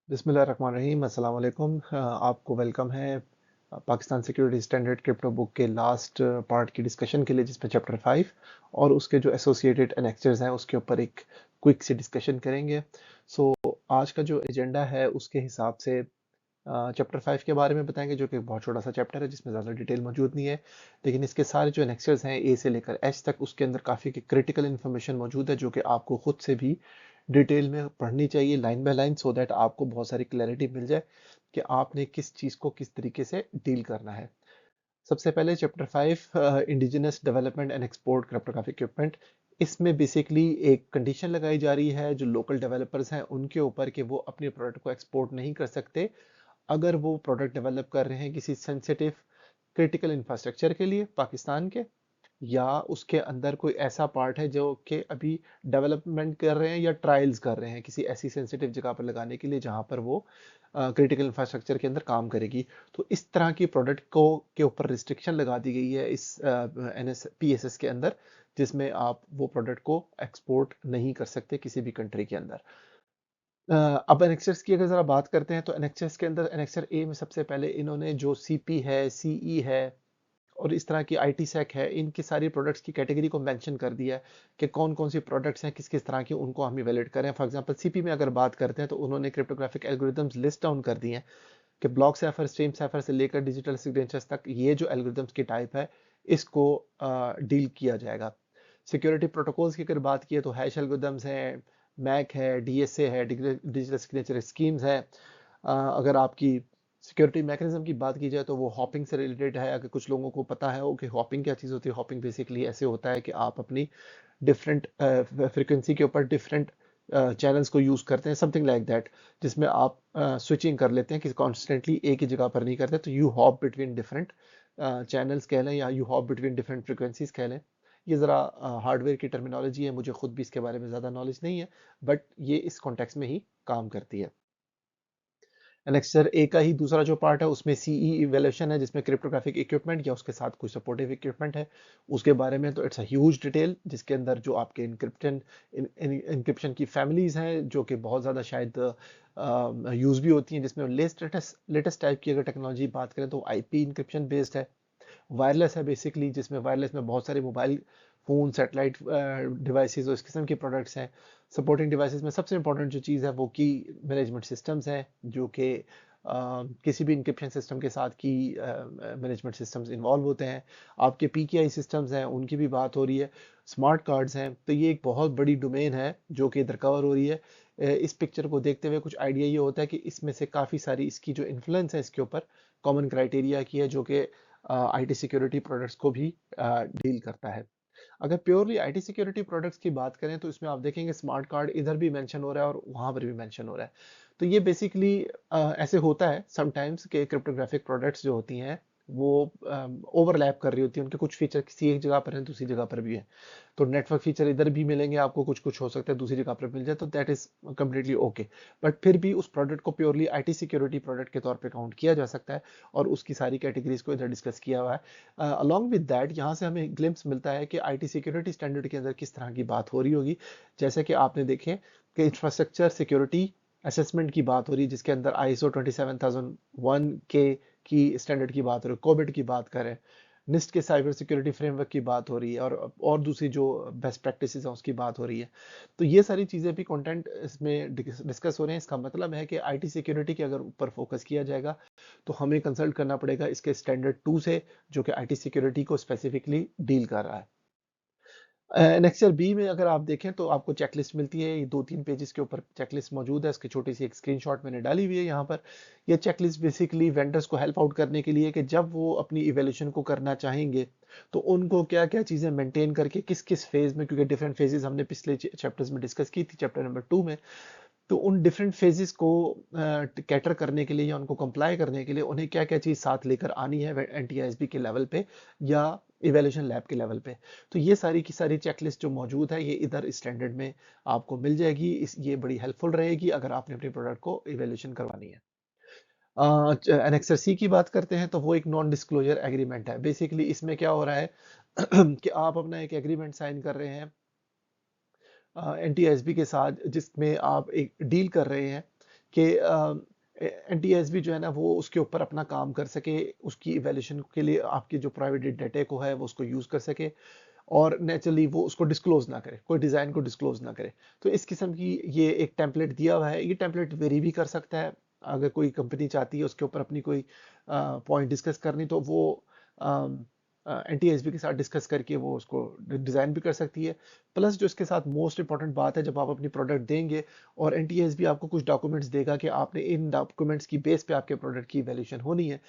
बिस्मिल्लाहिर्रहमानिर्रहीम अस्सलाम वालेकुम। आपको वेलकम है Pakistan security standard crypto book के लास्ट पार्ट की डिस्कशन के लिए, जिसमें चैप्टर 5 और उसके जो एसोसिएटेड एनेक्चर्स हैं उसके ऊपर एक क्विक सी डिस्कशन करेंगे। सो आज का जो एजेंडा है उसके हिसाब से चैप्टर 5 के बारे में बताएंगे, जो कि एक बहुत छोटा सा चैप्टर है जिसमें ज़्यादा डिटेल मौजूद नहीं है, लेकिन इसके सारे जो एनेक्चर्स हैं ए से लेकर एच तक, उसके अंदर काफ़ी क्रिटिकल इन्फॉर्मेशन मौजूद है जो कि आपको खुद से भी डिटेल में पढ़नी चाहिए, line by line, so that आपको बहुत सारी क्लैरिटी मिल जाए कि आपने किस चीज़ को किस तरीके से डील करना है। सबसे पहले chapter 5, indigenous development and export cryptographic equipment. इसमें बेसिकली एक कंडीशन लगाई जा रही है जो लोकल डेवलपर्स हैं उनके ऊपर, कि वो अपने प्रोडक्ट को एक्सपोर्ट नहीं कर सकते अगर वो प्रोडक्ट डेवलप कर रहे हैं किसी सेंसिटिव क्रिटिकल इंफ्रास्ट्रक्चर के लिए पाकिस्तान के, या उसके अंदर कोई ऐसा पार्ट है जो कि अभी डेवलपमेंट कर रहे हैं या ट्रायल्स कर रहे हैं किसी ऐसी सेंसिटिव जगह पर लगाने के लिए जहां पर वो क्रिटिकल इंफ्रास्ट्रक्चर के अंदर काम करेगी। तो इस तरह की प्रोडक्ट को के ऊपर रिस्ट्रिक्शन लगा दी गई है इस एनएस पीएसएस के अंदर, जिसमें आप वो प्रोडक्ट को एक्सपोर्ट नहीं कर सकते किसी भी कंट्री के अंदर। अब एनेक्सर्स की अगर ज़रा बात करते हैं तो एनेक्सर्स के अंदर एनेक्सर ए में सबसे पहले इन्होंने जो सीपी है, सीई है और इस तरह की आईटी सेक है, इनकी सारी प्रोडक्ट्स की कैटेगरी को मेंशन कर दिया है कि कौन कौन सी प्रोडक्ट्स हैं, किस किस तरह की, उनको हम इवेलुएट करें। फॉर एग्जांपल सीपी में अगर बात करते हैं तो उन्होंने क्रिप्टोग्राफिक एल्गोरिदम्स लिस्ट डाउन कर दिए हैं कि ब्लॉक साइफर, स्ट्रीम साइफर से लेकर डिजिटल सिग्नेचर्स तक ये जो एल्गोरिदम्स की टाइप है इसको डील किया जाएगा। सिक्योरिटी प्रोटोकॉल्स की अगर बात की तो हैश एल्गोरिदम्स हैं, मैक है, डीएसए है, डिजिटल सिग्नेचर स्कीम्स है। अगर आपकी सिक्योरिटी मैकेनिज्म की बात की जाए तो वो हॉपिंग से रिलेटेड है। अगर कुछ लोगों को पता है हो कि हॉपिंग क्या चीज़ होती है, हॉपिंग बेसिकली ऐसे होता है कि आप अपनी डिफरेंट फ्रिक्वेंसी के ऊपर डिफरेंट चैनल्स को यूज़ करते हैं, समथिंग लाइक दैट, जिसमें आप स्विचिंग कर लेते हैं कि कॉन्स्टेंटली एक ही जगह पर नहीं करते, तो you hop between different channels कह लें या you hop between different frequencies कह लें। ये ज़रा हार्डवेयर की टर्मिनोलॉजी है, मुझे खुद भी इसके बारे में ज़्यादा नॉलेज नहीं है, बट ये इस कॉन्टेक्स्ट में ही काम करती है। एनेक्सर ए का ही दूसरा जो पार्ट है उसमें सीई इवैल्यूएशन है, जिसमें क्रिप्टोग्राफिक इक्विपमेंट या उसके साथ कोई सपोर्टिव इक्विपमेंट है उसके बारे में। तो इट्स अ ह्यूज डिटेल जिसके अंदर जो आपके इंक्रिप्शन की फैमिलीज हैं जो कि बहुत ज़्यादा शायद यूज़ भी होती हैं, जिसमें लेटेस्ट टाइप की अगर टेक्नोलॉजी बात करें तो आईपी इंक्रिप्शन बेस्ड है। वायरलेस है बेसिकली, जिसमें वायरलेस में बहुत सारे मोबाइल फ़ोन, सैटेलाइट डिवाइसेस और इस किस्म के प्रोडक्ट्स हैं। सपोर्टिंग डिवाइसेस में सबसे इंपॉर्टेंट जो चीज़ है वो की मैनेजमेंट सिस्टम्स हैं, जो कि किसी भी इंक्रिप्शन सिस्टम के साथ की मैनेजमेंट सिस्टम्स इन्वॉल्व होते हैं। आपके पीकीआई सिस्टम्स हैं उनकी भी बात हो रही है, स्मार्ट कार्ड्स हैं। तो ये एक बहुत बड़ी डोमेन है जो कि इधर कवर हो रही है। इस पिक्चर को देखते हुए कुछ आइडिया ये होता है कि इसमें से काफ़ी सारी इसकी जो इन्फ्लुएंस है इसके ऊपर कॉमन क्राइटेरिया की है, जो कि आईटी सिक्योरिटी प्रोडक्ट्स को भी डील करता है। अगर प्योरली आईटी सिक्योरिटी प्रोडक्ट्स की बात करें तो इसमें आप देखेंगे स्मार्ट कार्ड इधर भी मेंशन हो रहा है और वहां पर भी मेंशन हो रहा है। तो ये बेसिकली ऐसे होता है समटाइम्स कि क्रिप्टोग्राफिक प्रोडक्ट्स जो होती हैं वो ओवरलैप कर रही होती है, उनके कुछ फीचर किसी एक जगह पर हैं दूसरी जगह पर भी है। तो नेटवर्क फीचर इधर भी मिलेंगे आपको, कुछ कुछ हो सकता है दूसरी जगह पर मिल जाए, तो that is completely okay. But फिर भी उस प्रोडक्ट को प्योरली आईटी सिक्योरिटी प्रोडक्ट के तौर पे काउंट किया जा सकता है और उसकी सारी कैटेगरीज को इधर डिस्कस किया हुआ है। अलॉन्ग विद दैट यहाँ से हमें ग्लिम्स मिलता है कि आईटी सिक्योरिटी स्टैंडर्ड के अंदर किस तरह की बात हो रही होगी। जैसे कि आपने देखे कि इंफ्रास्ट्रक्चर सिक्योरिटी असेसमेंट की बात हो रही है, जिसके अंदर आईएसओ 27001 के की स्टैंडर्ड की बात हो रही है, कोविड की बात करें, निस्ट के साइबर सिक्योरिटी फ्रेमवर्क की बात हो रही है, और दूसरी जो बेस्ट प्रैक्टिसेस हैं उसकी बात हो रही है। तो ये सारी चीज़ें भी कंटेंट इसमें डिस्कस हो रहे हैं। इसका मतलब है कि आईटी सिक्योरिटी के अगर ऊपर फोकस किया जाएगा तो हमें कंसल्ट करना पड़ेगा इसके स्टैंडर्ड 2 से, जो कि आईटी सिक्योरिटी को स्पेसिफिकली डील कर रहा है। नेक्स्ट बी में अगर आप देखें तो आपको चेकलिस्ट मिलती है, ये 2-3 पेजेस के ऊपर चेकलिस्ट मौजूद है। इसकी छोटी सी एक स्क्रीनशॉट मैंने डाली हुई है यहाँ पर। ये चेकलिस्ट बेसिकली वेंडर्स को हेल्प आउट करने के लिए कि जब वो अपनी इवैल्यूएशन को करना चाहेंगे तो उनको क्या क्या चीज़ें मेंटेन करके किस किस फेज में, क्योंकि डिफरेंट फेजेस हमने पिछले चैप्टर्स में डिस्कस की थी, चैप्टर नंबर 2 में। तो उन डिफरेंट फेजेस को कैटर करने के लिए या उनको कंप्लाई करने के लिए उन्हें क्या क्या चीज़ साथ लेकर आनी है एनटीआईएसबी के लेवल पे या इवैल्यूएशन लैब के लेवल पे। तो ये सारी की सारी चेकलिस्ट जो मौजूद है ये इधर स्टैंडर्ड में आपको मिल जाएगी। ये बड़ी हेल्पफुल रहेगी अगर आपने अपने प्रोडक्ट को इवैल्यूएशन करवानी है। एनेक्सर सी की बात करते हैं तो वो एक नॉन डिस्क्लोजर एग्रीमेंट है। बेसिकली इसमें क्या हो रहा है कि आप अपना एक एग्रीमेंट साइन कर रहे हैं एनटीएसबी के साथ, जिसमें आप एक डील कर रहे हैं कि एनटीएसबी जो है ना वो उसके ऊपर अपना काम कर सके, उसकी इवैल्यूएशन के लिए आपके जो प्राइवेट डाटा को है वो उसको यूज कर सके, और नेचुरली वो उसको डिस्क्लोज ना करे, कोई डिजाइन को डिस्क्लोज ना करे। तो इस किस्म की ये एक टेम्पलेट दिया हुआ है। ये टेम्पलेट वेरी भी कर सकता है, अगर कोई कंपनी चाहती है उसके ऊपर अपनी कोई पॉइंट डिस्कस करनी, तो वो एनटीएसबी के साथ डिस्कस करके वो उसको डिजाइन भी कर सकती है। प्लस जो इसके साथ मोस्ट इंपॉर्टेंट बात है, जब आप अपनी प्रोडक्ट देंगे और एनटीएसबी आपको कुछ डॉक्यूमेंट्स देगा कि आपने इन डॉक्यूमेंट्स की बेस पे आपके प्रोडक्ट की वैल्यूएशन होनी है,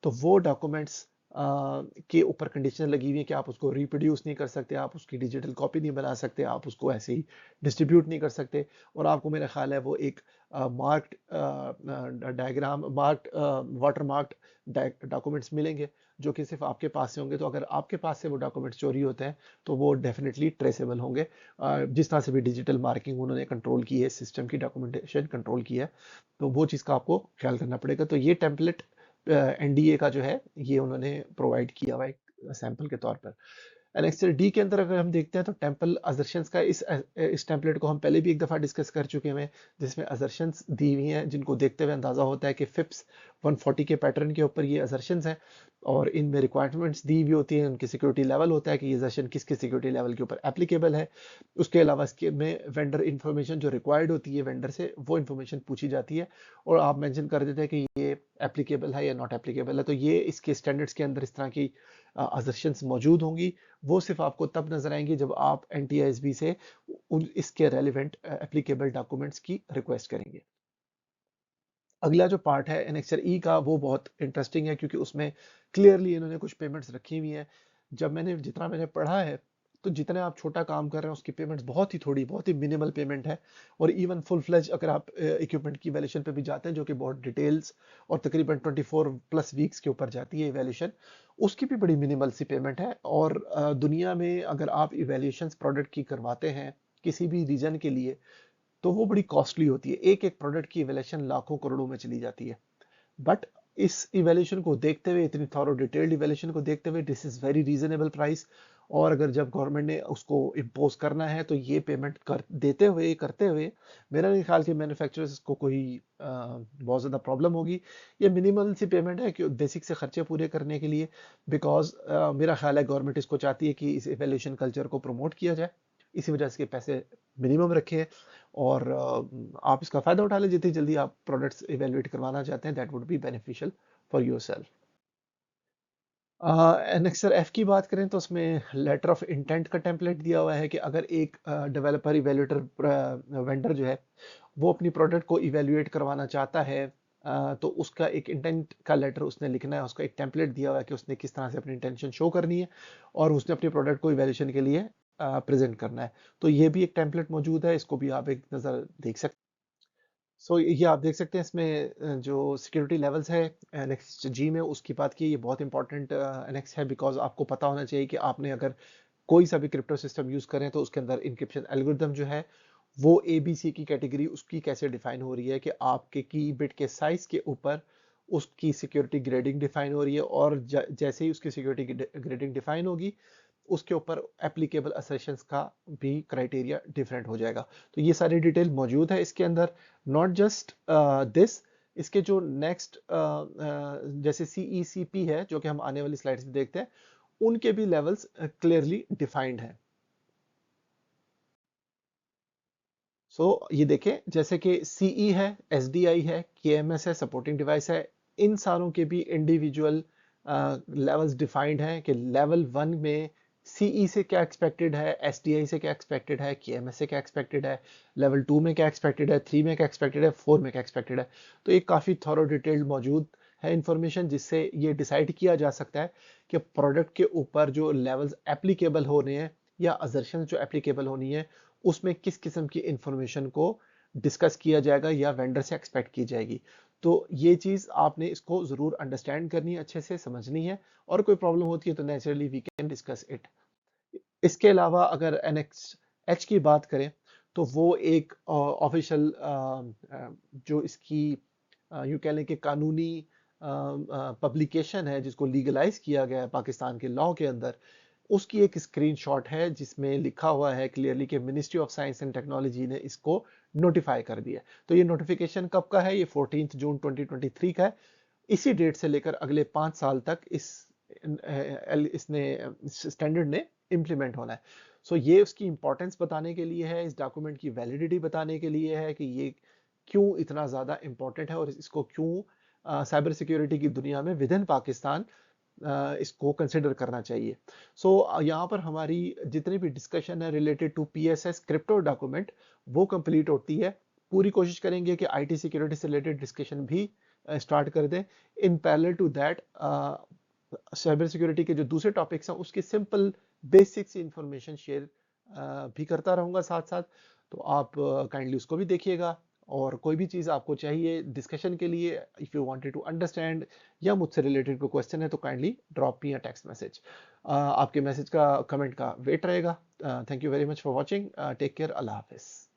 तो वो डॉक्यूमेंट्स के ऊपर कंडीशन लगी हुई है कि आप उसको रिप्रोड्यूस नहीं कर सकते, आप उसकी डिजिटल कॉपी नहीं बना सकते, आप उसको ऐसे ही डिस्ट्रीब्यूट नहीं कर सकते। और आपको मेरा ख्याल है वो एक marked diagram, marked water marked documents मिलेंगे, जो कि सिर्फ आपके पास से होंगे। तो अगर आपके पास से वो डॉक्यूमेंट्स चोरी होते हैं तो वो डेफिनेटली ट्रेसेबल होंगे। जिस तरह से भी डिजिटल मार्किंग उन्होंने कंट्रोल की है, सिस्टम की डॉक्यूमेंटेशन कंट्रोल की है, तो वो चीज़ का आपको ख्याल करना पड़ेगा। तो ये टेम्पलेट एनडीए का जो है ये उन्होंने प्रोवाइड किया हुआ है सैंपल के तौर पर। एनेक्सर डी के अंदर अगर हम देखते हैं तो टेम्पल असर्शंस का इस टेम्पलेट को हम पहले भी एक दफ़ा डिस्कस कर चुके हैं, जिसमें असर्शंस दी हुई हैं जिनको देखते हुए अंदाज़ा होता है कि फिप्स 140 के पैटर्न के ऊपर ये असर्शंस हैं, और इनमें रिक्वायरमेंट्स दी हुई होती हैं, उनकी सिक्योरिटी लेवल होता है कि ये असर्शन किसके सिक्योरिटी लेवल के ऊपर एप्लीकेबल है। उसके अलावा इसके में वेंडर इन्फॉर्मेशन जो रिक्वायर्ड होती है वेंडर से, वो इन्फॉर्मेशन पूछी जाती है, और आप मेंशन कर देते हैं कि ये एप्लीकेबल है या नॉट एप्लीकेबल है। तो ये इसके स्टैंडर्ड्स के अंदर इस तरह की असर्शंस मौजूद होंगी। वो सिर्फ आपको तब नजर आएंगी जब आप एनटीआईएसबी से उन इसके रेलिवेंट एप्लीकेबल डॉक्यूमेंट्स की रिक्वेस्ट करेंगे। अगला जो पार्ट है एनेक्सर ई का, वो बहुत इंटरेस्टिंग है क्योंकि उसमें क्लियरली इन्होंने कुछ पेमेंट्स रखी हुई हैं। जितना मैंने पढ़ा है, तो जितने आप छोटा काम कर रहे हैं उसकी पेमेंट्स बहुत ही थोड़ी, बहुत ही मिनिमल पेमेंट है। और इवन फुल फ्लेज अगर आप इक्विपमेंट की वैल्यूएशन पे भी जाते हैं, जो कि बहुत डिटेल्स और तकरीबन 24 प्लस वीक्स के ऊपर जाती है इवैल्यूएशन, उसकी भी बड़ी मिनिमल सी पेमेंट है। और दुनिया में अगर आप इवैल्यूएशन प्रोडक्ट की करवाते हैं किसी भी रीजन के लिए, तो वो बड़ी कॉस्टली होती है। एक एक प्रोडक्ट की इवैल्यूएशन लाखों करोड़ों में चली जाती है। बट इस इवैल्यूएशन को देखते हुए, इतनी थॉरो डिटेल्ड इवैल्यूएशन को देखते हुए, this is very reasonable price. और अगर जब गवर्नमेंट ने उसको इम्पोज करना है तो ये पेमेंट कर देते हुए, करते हुए, मेरा नहीं ख्याल कि मैन्युफैक्चरर्स को कोई बहुत ज़्यादा प्रॉब्लम होगी। ये मिनिमल सी पेमेंट है कि बेसिक से खर्चे पूरे करने के लिए, बिकॉज मेरा ख्याल है गवर्नमेंट इसको चाहती है कि इस इवैल्यूएशन कल्चर को प्रमोट किया जाए, इसी वजह से पैसे मिनिमम रखे हैं। और आप इसका फायदा उठा लें, जितनी जल्दी आप प्रोडक्ट्स इवेलुएट करवाना चाहते हैं, that would be beneficial for your self. Annexure F की बात करें तो उसमें लेटर ऑफ इंटेंट का टेम्पलेट दिया हुआ है कि अगर एक डेवलपर इवेल्युएटर वेंडर जो है वो अपनी प्रोडक्ट को इवेल्युएट करवाना चाहता है, तो उसका एक इंटेंट का लेटर उसने लिखना है, उसका एक टेम्पलेट दिया हुआ है कि उसने किस तरह से अपनी इंटेंशन शो करनी है, और उसने अपनी प्रोडक्ट को इवेल्यूशन के लिए प्रेजेंट करना है। तो ये भी एक टेम्पलेट मौजूद है, इसको भी आप एक नज़र देख सकते हैं। सो ये आप देख सकते हैं इसमें जो सिक्योरिटी लेवल्स है एनेक्स जी में, उसकी बात की, ये बहुत इंपॉर्टेंट एनेक्स है, बिकॉज आपको पता होना चाहिए कि आपने अगर कोई सा भी क्रिप्टो सिस्टम यूज करें तो उसके अंदर इंक्रिप्शन एल्गोरिदम जो है वो एबीसी की कैटेगरी उसकी कैसे डिफाइन हो रही है, कि आपके की बिट के साइज के ऊपर उसकी सिक्योरिटी ग्रेडिंग डिफाइन हो रही है, और जैसे ही उसकी सिक्योरिटी ग्रेडिंग डिफाइन होगी, उसके ऊपर एप्लीकेबल असर्शंस का भी क्राइटेरिया डिफरेंट हो जाएगा। तो ये सारी डिटेल मौजूद है इसके अंदर। नॉट जस्ट दिस, इसके जो नेक्स्ट जैसे सीईसीपी है, जो कि हम आने वाली स्लाइड्स में देखते हैं, उनके भी लेवल्स क्लियरली डिफाइंड हैं। सो ये देखें, जैसे कि सीई है, एसडीआई है, केएमएस है, सपोर्टिंग डिवाइस है, इन सारों के भी इंडिविजुअल लेवल्स डिफाइंड हैं कि लेवल 1 में सीई से क्या एक्सपेक्टेड है, एसडीआई से क्या एक्सपेक्टेड है, केएमएस से क्या एक्सपेक्टेड है, लेवल 2 में क्या एक्सपेक्टेड है, 3 में क्या एक्सपेक्टेड है, 4 में क्या एक्सपेक्टेड है। तो ये काफ़ी थॉरो डिटेल्ड मौजूद है इंफॉर्मेशन, जिससे ये डिसाइड किया जा सकता है कि प्रोडक्ट के ऊपर जो लेवल्स एप्लीकेबल हो रहे हैं या असर्शन जो एप्लीकेबल होनी है, उसमें किस किस्म की इंफॉर्मेशन को डिस्कस किया जाएगा या वेंडर से एक्सपेक्ट की जाएगी। तो ये चीज़ आपने इसको ज़रूर अंडरस्टैंड करनी है, अच्छे से समझनी है, और कोई प्रॉब्लम होती है तो naturally we can discuss it. इसके अलावा अगर एनएक्स एच की बात करें तो वो एक ऑफिशियल जो इसकी यूँ कह लें कि कानूनी पब्लिकेशन है, जिसको लीगलाइज किया गया है पाकिस्तान के लॉ के अंदर, उसकी एक स्क्रीनशॉट है जिसमें लिखा हुआ है क्लियरली कि ministry of science and technology ने इसको नोटिफाई कर दिया। तो ये नोटिफिकेशन कब का है? ये 14 जून 2023 का है। इसी डेट से लेकर अगले 5 साल तक इसने स्टैंडर्ड ने इम्प्लीमेंट होना है। सो ये उसकी इंपॉर्टेंस बताने के लिए है, इस डॉक्यूमेंट की वैलिडिटी बताने के लिए है कि ये क्यों इतना ज़्यादा इंपॉर्टेंट है और इसको क्यों साइबर सिक्योरिटी की दुनिया में विद इन पाकिस्तान इसको कंसिडर करना चाहिए। यहाँ पर हमारी जितनी भी डिस्कशन है related to PSS crypto document वो कंप्लीट होती है। पूरी कोशिश करेंगे कि आईटी सिक्योरिटी से रिलेटेड डिस्कशन भी स्टार्ट कर दें। In parallel to that cyber security के जो दूसरे टॉपिक्स हैं उसकी सिंपल बेसिक सी इंफॉर्मेशन शेयर भी करता रहूंगा साथ साथ। तो आप काइंडली उसको भी देखिएगा। और कोई भी चीज़ आपको चाहिए डिस्कशन के लिए, if you wanted to understand या मुझसे रिलेटेड कोई क्वेश्चन है तो kindly drop me a text message. आपके मैसेज का कमेंट का वेट रहेगा। Thank you very much for watching. Take care. अल्लाह हाफिज़।